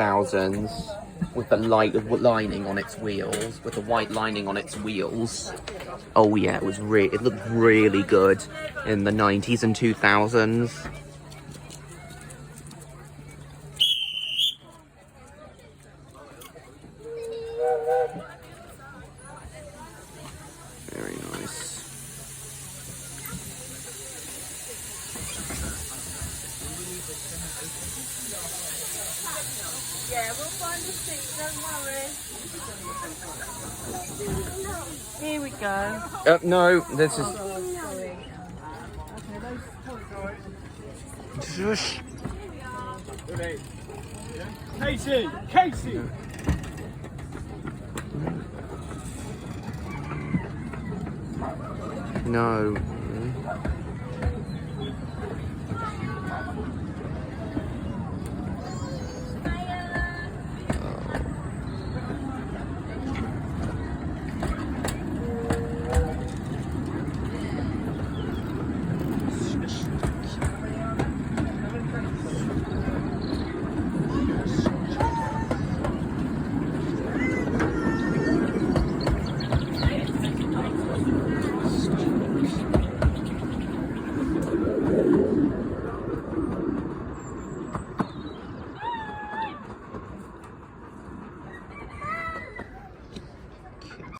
2000s with the light lining on its wheels, with the white lining on its wheels. Oh yeah, it looked really good in the 90s and 2000s. Very nice. Yeah, we'll find a seat, don't worry. Here we go. No, this is... Shush. Casey! Casey! No.